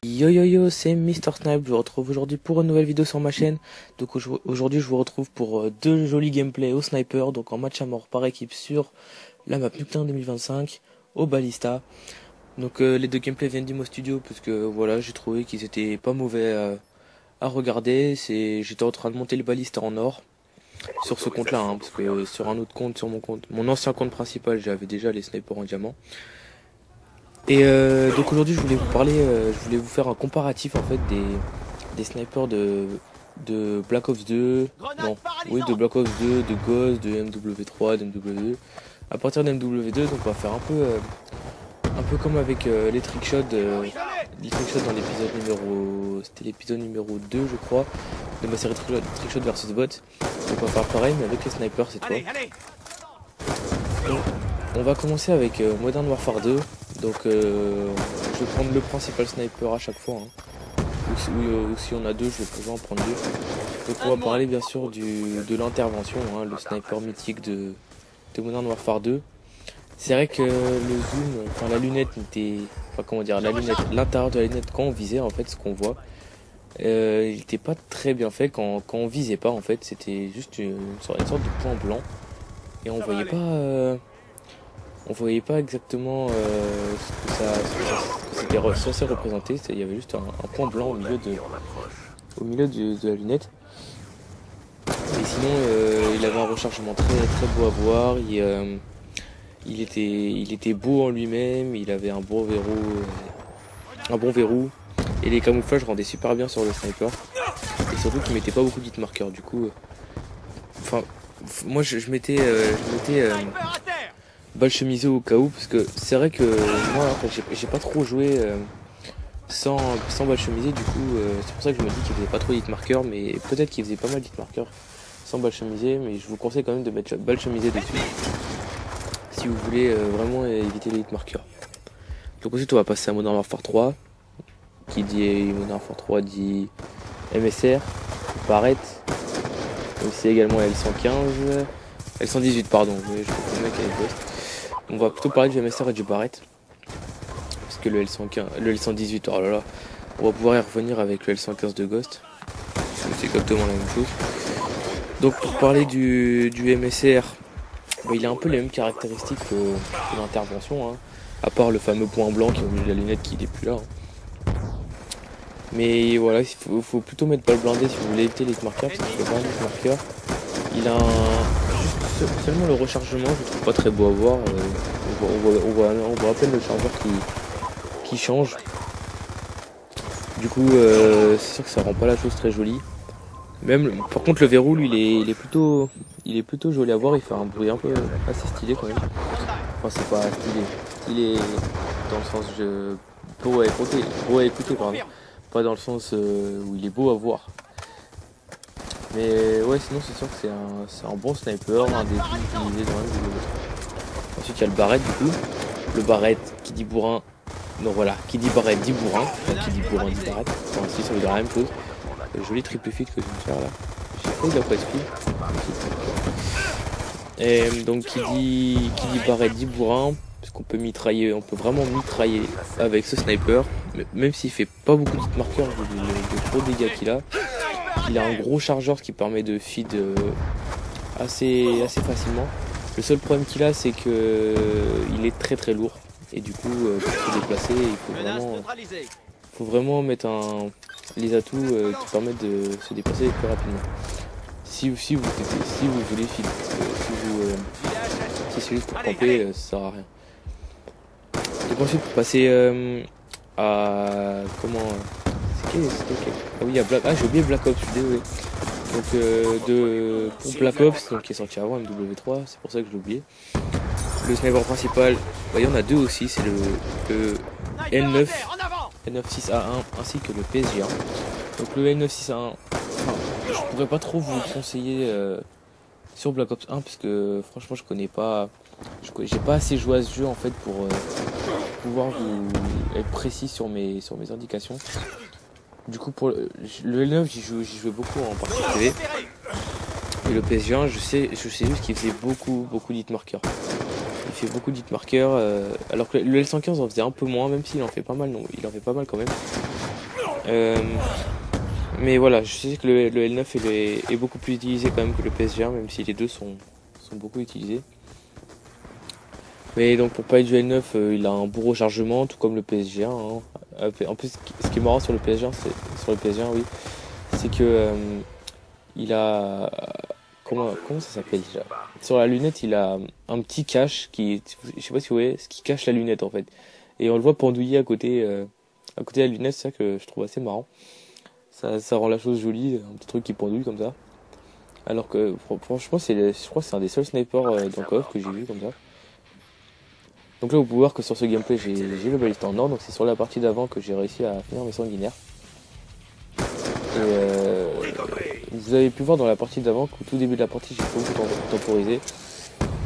Yo yo yo, c'est Mr Snipe, je vous retrouve aujourd'hui pour une nouvelle vidéo sur ma chaîne. Donc aujourd'hui je vous retrouve pour deux jolis gameplays au sniper, donc en match à mort par équipe sur la map Nuclear 2025 au Ballista. Donc les deux gameplays viennent d'Imo Studio parce que voilà, j'ai trouvé qu'ils étaient pas mauvais à regarder. J'étais en train de monter le Ballista en or sur ce compte là, hein, parce que sur un autre compte, sur mon ancien compte principal, j'avais déjà les snipers en diamant. Et donc aujourd'hui je voulais vous parler, je voulais vous faire un comparatif en fait des snipers de Black Ops 2, non, oui de Black Ops 2, de Ghost, de MW3, de MW2. À partir de MW2, donc on va faire un peu comme avec les trickshots dans l'épisode numéro, c'était l'épisode numéro 2 je crois, de ma série trickshot versus bot. Donc on va faire pareil mais avec les snipers cette fois. Donc, on va commencer avec Modern Warfare 2. Donc je vais prendre le principal sniper à chaque fois, hein. Ou si on a deux, je vais en prendre deux. Donc on va parler bien sûr de l'intervention, hein, le sniper mythique de Modern Warfare 2. C'est vrai que le zoom, enfin la lunette n'était, enfin comment dire, l'intérieur de la lunette quand on visait en fait ce qu'on voit, il n'était pas très bien fait quand on visait pas en fait, c'était juste une sorte de point blanc et on voyait pas exactement ce que c'était censé représenter. Il y avait juste un point blanc au milieu de la lunette. Et sinon, il avait un rechargement très très beau à voir. Il était beau en lui-même. Il avait un bon verrou. Et les camouflages rendaient super bien sur le sniper. Et surtout qu'il mettait pas beaucoup de hitmarkers. Du coup, moi je mettais balle chemisée au cas où, parce que c'est vrai que moi en fait, j'ai pas trop joué sans balle chemisée, du coup c'est pour ça que je me dis qu'il faisait pas trop d'hitmarker, mais peut-être qu'il faisait pas mal d'hitmarker sans balle chemisée, mais je vous conseille quand même de mettre balle chemisée dessus si vous voulez vraiment éviter les hitmarkers. Donc ensuite on va passer à Modern Warfare 3, qui dit Modern Warfare 3 dit MSR, Barrett, c'est également la L115, L118 pardon, je comprends le mec avec Ghost. On va plutôt parler du MSR et du Barrett, parce que le L118, oh là là, on va pouvoir y revenir avec le L115 de Ghost, c'est exactement la même chose. Donc pour parler du MSR, il a un peu les mêmes caractéristiques que l'intervention, hein, à part le fameux point blanc qui est au milieu de la lunette qui n'est plus là. Hein. Mais voilà, il faut plutôt mettre balle blindée si vous voulez éviter les hitmarkers, parce qu'il fait pas un hitmarker. Il a seulement le rechargement, je trouve pas très beau à voir. On voit à peine le chargeur qui change. Du coup, c'est sûr que ça rend pas la chose très jolie. Même, par contre, le verrou, lui, il est plutôt joli à voir. Il fait un bruit un peu assez stylé quand même. Enfin, c'est pas stylé dans le sens beau à écouter, pardon. Pas dans le sens où il est beau à voir. Mais ouais, sinon c'est sûr que c'est un bon sniper, un des plus utilisés dans le jeu. Ensuite il y a le Barrett du coup. Le Barrett qui dit bourrin. Non voilà, qui dit Barrett dit bourrin. Enfin, qui dit bourrin dit Barrett. Enfin si, ça veut dire la même chose. Le joli triple feed que je vais faire là. J'ai pas eu de la presse feed. Et donc qui dit Barrett dit bourrin. Parce qu'on peut mitrailler, on peut vraiment mitrailler avec ce sniper. Même s'il fait pas beaucoup de hitmarkers de gros dégâts qu'il a. Il a un gros chargeur, ce qui permet de feed assez facilement. Le seul problème qu'il a, c'est que il est très très lourd. Et du coup, pour se déplacer, il faut vraiment mettre les atouts qui permettent de se déplacer plus rapidement. Si vous voulez feed, si c'est juste pour camper, ça sert à rien. Donc ensuite, pour passer à comment... Ah oui, j'ai oublié Black Ops, je suis désolé. Donc pour Black Ops, donc, qui est sorti avant MW3, c'est pour ça que je l'ai oublié. Le sniper principal, il y en a deux aussi, c'est le N96A1 ainsi que le PSG1. Donc le N96A1, je pourrais pas trop vous le conseiller sur Black Ops 1 parce que franchement je connais pas, j'ai pas assez joué à ce jeu en fait pour pouvoir vous être précis sur mes indications. Du coup pour le L9 j'y jouais beaucoup en partie TV. Et le PSG1, je sais juste qu'il faisait beaucoup d'hit marqueurs. Il fait beaucoup d'hit marqueurs, alors que le L115 en faisait un peu moins, même s'il en fait pas mal, non, il en fait pas mal quand même. Mais voilà, je sais que le L9 est beaucoup plus utilisé quand même que le PSG1, même si les deux sont beaucoup utilisés. Mais donc pour parler du L9, il a un bon rechargement, tout comme le PSG1. Hein. En plus, ce qui est marrant sur le PSG1, oui, c'est que il a comment ça s'appelle déjà? Sur la lunette, il a un petit cache qui, je sais pas si vous voyez, ce qui cache la lunette en fait. Et on le voit pendouiller à côté de la lunette, c'est ça que je trouve assez marrant. Ça rend la chose jolie, un petit truc qui pendouille comme ça. Alors que franchement, je crois que c'est un des seuls snipers dans Call of que j'ai vu comme ça. Donc là, vous pouvez voir que sur ce gameplay, j'ai le baliste en or. Donc c'est sur la partie d'avant que j'ai réussi à finir mes sanguinaires. Et vous avez pu voir dans la partie d'avant qu'au tout début de la partie, j'ai beaucoup temporisé.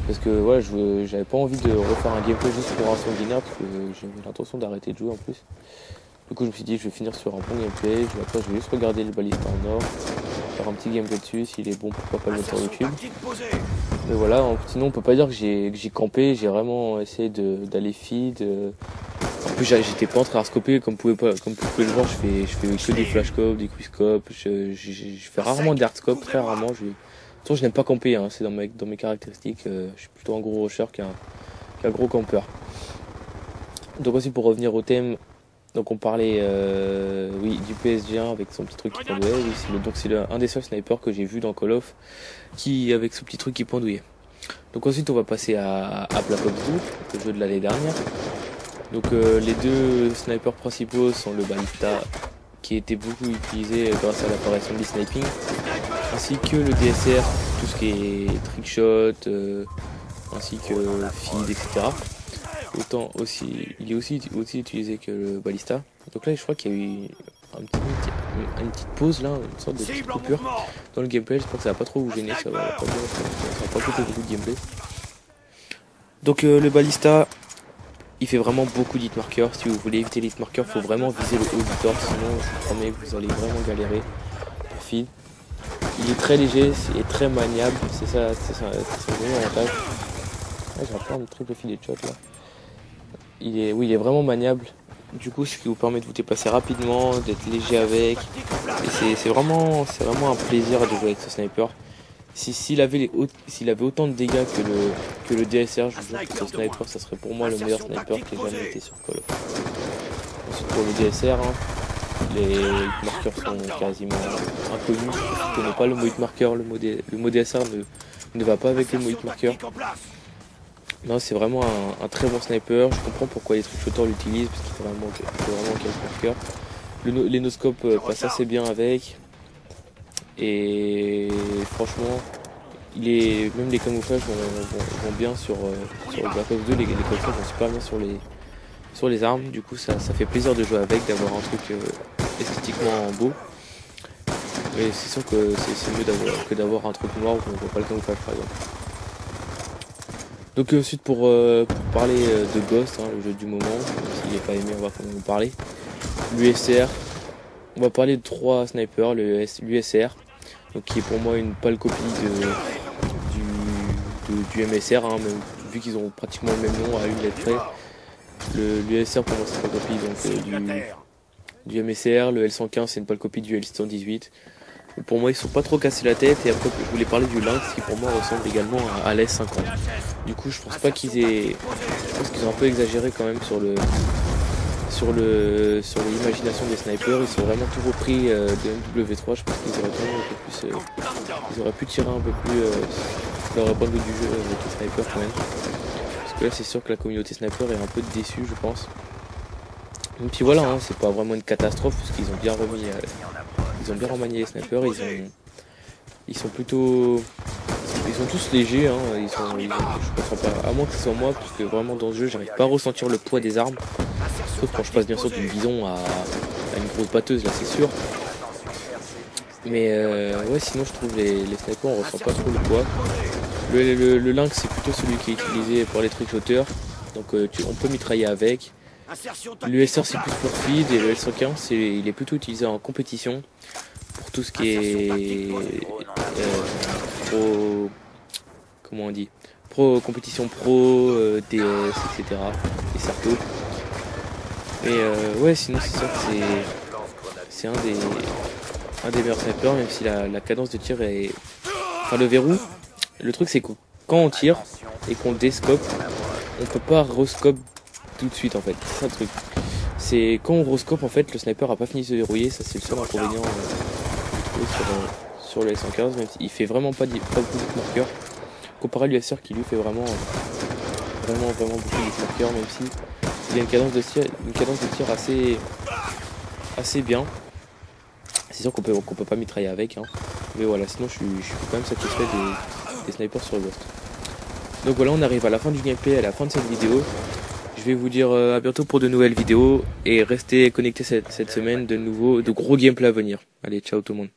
Parce que voilà, j'avais pas envie de refaire un gameplay juste pour un sanguinaire, parce que j'avais l'intention d'arrêter de jouer en plus. Du coup, je me suis dit, je vais finir sur un bon gameplay. Après, je vais juste regarder le baliste en or, faire un petit gameplay dessus. S'il est bon, pourquoi pas le mettre sur YouTube. Mais voilà, sinon, on peut pas dire que j'ai campé. J'ai vraiment essayé d'aller feed. En plus, j'étais pas en train de scoper, comme vous pouvez le voir. Je fais que des flashcopes, des quickscopes. Je fais rarement d'artscope, très rarement. De toute façon, je n'aime pas camper, hein, c'est dans mes caractéristiques. Je suis plutôt un gros rusher qu'un gros campeur. Donc aussi, pour revenir au thème, donc on parlait oui, du PSG1 avec son petit truc qui pendouillait. Oui, donc c'est un des seuls snipers que j'ai vu dans Call of qui avec ce petit truc qui pendouillait. Donc ensuite, on va passer à Black Ops 2, le jeu de l'année dernière. Donc les deux snipers principaux sont le Ballista, qui était beaucoup utilisé grâce à l'apparition du sniping, ainsi que le DSR, tout ce qui est trickshot, ainsi que feed, etc. Autant aussi, il est aussi utilisé que le Ballista. Donc là, je crois qu'il y a eu une petite pause là, une sorte de petite coupure dans le gameplay. J'espère que ça va pas trop vous gêner, ça va pas couper beaucoup de gameplay. Donc le Ballista, il fait vraiment beaucoup d'hit marqueurs. Si vous voulez éviter les hit marqueurs, il faut vraiment viser le haut du torse, sinon je vous promets que vous allez vraiment galérer pour feed. Il est très léger et très maniable, c'est son gros avantage. Ah, j'ai un peu de triple feed headshot là. Il est vraiment maniable. Du coup, ce qui vous permet de vous déplacer rapidement, d'être léger avec. Et c'est vraiment un plaisir de jouer avec ce sniper. S'il avait autant de dégâts que le DSR, je vous jure que ce sniper, ça serait pour moi le meilleur sniper qui ait jamais été sur Call of. Ensuite, pour le DSR, hein, les marqueurs sont quasiment inconnus. Si je ne connais pas le mot hit marqueur, le mot DSR ne va pas avec le mot hit marqueur. Non, c'est vraiment un très bon sniper. Je comprends pourquoi les trickshotters l'utilisent, parce qu'il faut vraiment quelques marqueurs. Les no-scopes passent assez bien avec. Et franchement, même les camouflages vont bien sur Black Ops 2. Les camouflages vont super bien sur les armes. Du coup, ça fait plaisir de jouer avec, d'avoir un truc esthétiquement beau. Mais c'est sûr que c'est mieux que d'avoir un truc noir où on ne voit pas le camouflage par exemple. Donc ensuite pour parler de Ghost, hein, le jeu du moment, s'il n'est pas aimé on va quand même en parler. L'USR, on va parler de 3 snipers, l'USR, donc qui est pour moi une pâle copie du MSR, hein, même, vu qu'ils ont pratiquement le même nom à une lettre près. L'USR pour moi c'est une pâle copie donc, du MSR, le L115 c'est une pâle copie du L118. Pour moi, ils sont pas trop cassés la tête. Et après, je voulais parler du Lynx qui pour moi ressemble également à l'S50. Du coup, je pense pas qu'ils aient. Je pense qu'ils ont un peu exagéré quand même sur l'imagination des snipers. Ils sont vraiment tout repris de MW3. Je pense qu'ils auraient quand même un peu plus. Ils auraient pu tirer un peu plus leur épingle du jeu avec les snipers quand même. Parce que là, c'est sûr que la communauté sniper est un peu déçue, je pense. Et puis voilà, hein, c'est pas vraiment une catastrophe parce qu'ils ont bien remis. Ils ont bien remanié les snipers, ils sont plutôt. Ils sont tous légers, hein, je comprends pas, à moins que ce soit moi, parce que vraiment dans ce jeu j'arrive pas à ressentir le poids des armes. Sauf quand je passe bien sûr d'une bison à une grosse batteuse, là c'est sûr. Mais ouais, sinon je trouve les snipers on ressent pas trop le poids. Le Lynx c'est plutôt celui qui est utilisé pour les trickshotters, donc on peut mitrailler avec. Le SR c'est plus pour feed et le L115 il est plutôt utilisé en compétition pour tout ce qui est pro, comment on dit, pro compétition pro, DS, etc. et Sarto. Et ouais, sinon c'est sûr que c'est un des meilleurs snipers, même si la cadence de tir est, enfin le verrou. Le truc c'est que quand on tire et qu'on descope, on peut pas rescope tout de suite en fait. C'est ça le truc. C'est quand on rescope en fait, le sniper a pas fini de se dérouiller, ça c'est le seul inconvénient sur le S115, même s'il fait vraiment pas beaucoup de marqueurs. Comparé à l'USR qui lui fait vraiment beaucoup de marqueurs, même si il a une cadence de tir assez bien. C'est sûr qu'on peut pas mitrailler avec, hein. Mais voilà, sinon je suis quand même satisfait des snipers sur Ghost. Donc voilà, on arrive à la fin du gameplay, à la fin de cette vidéo. Je vais vous dire à bientôt pour de nouvelles vidéos et restez connectés cette semaine, de gros gameplay à venir. Allez, ciao tout le monde.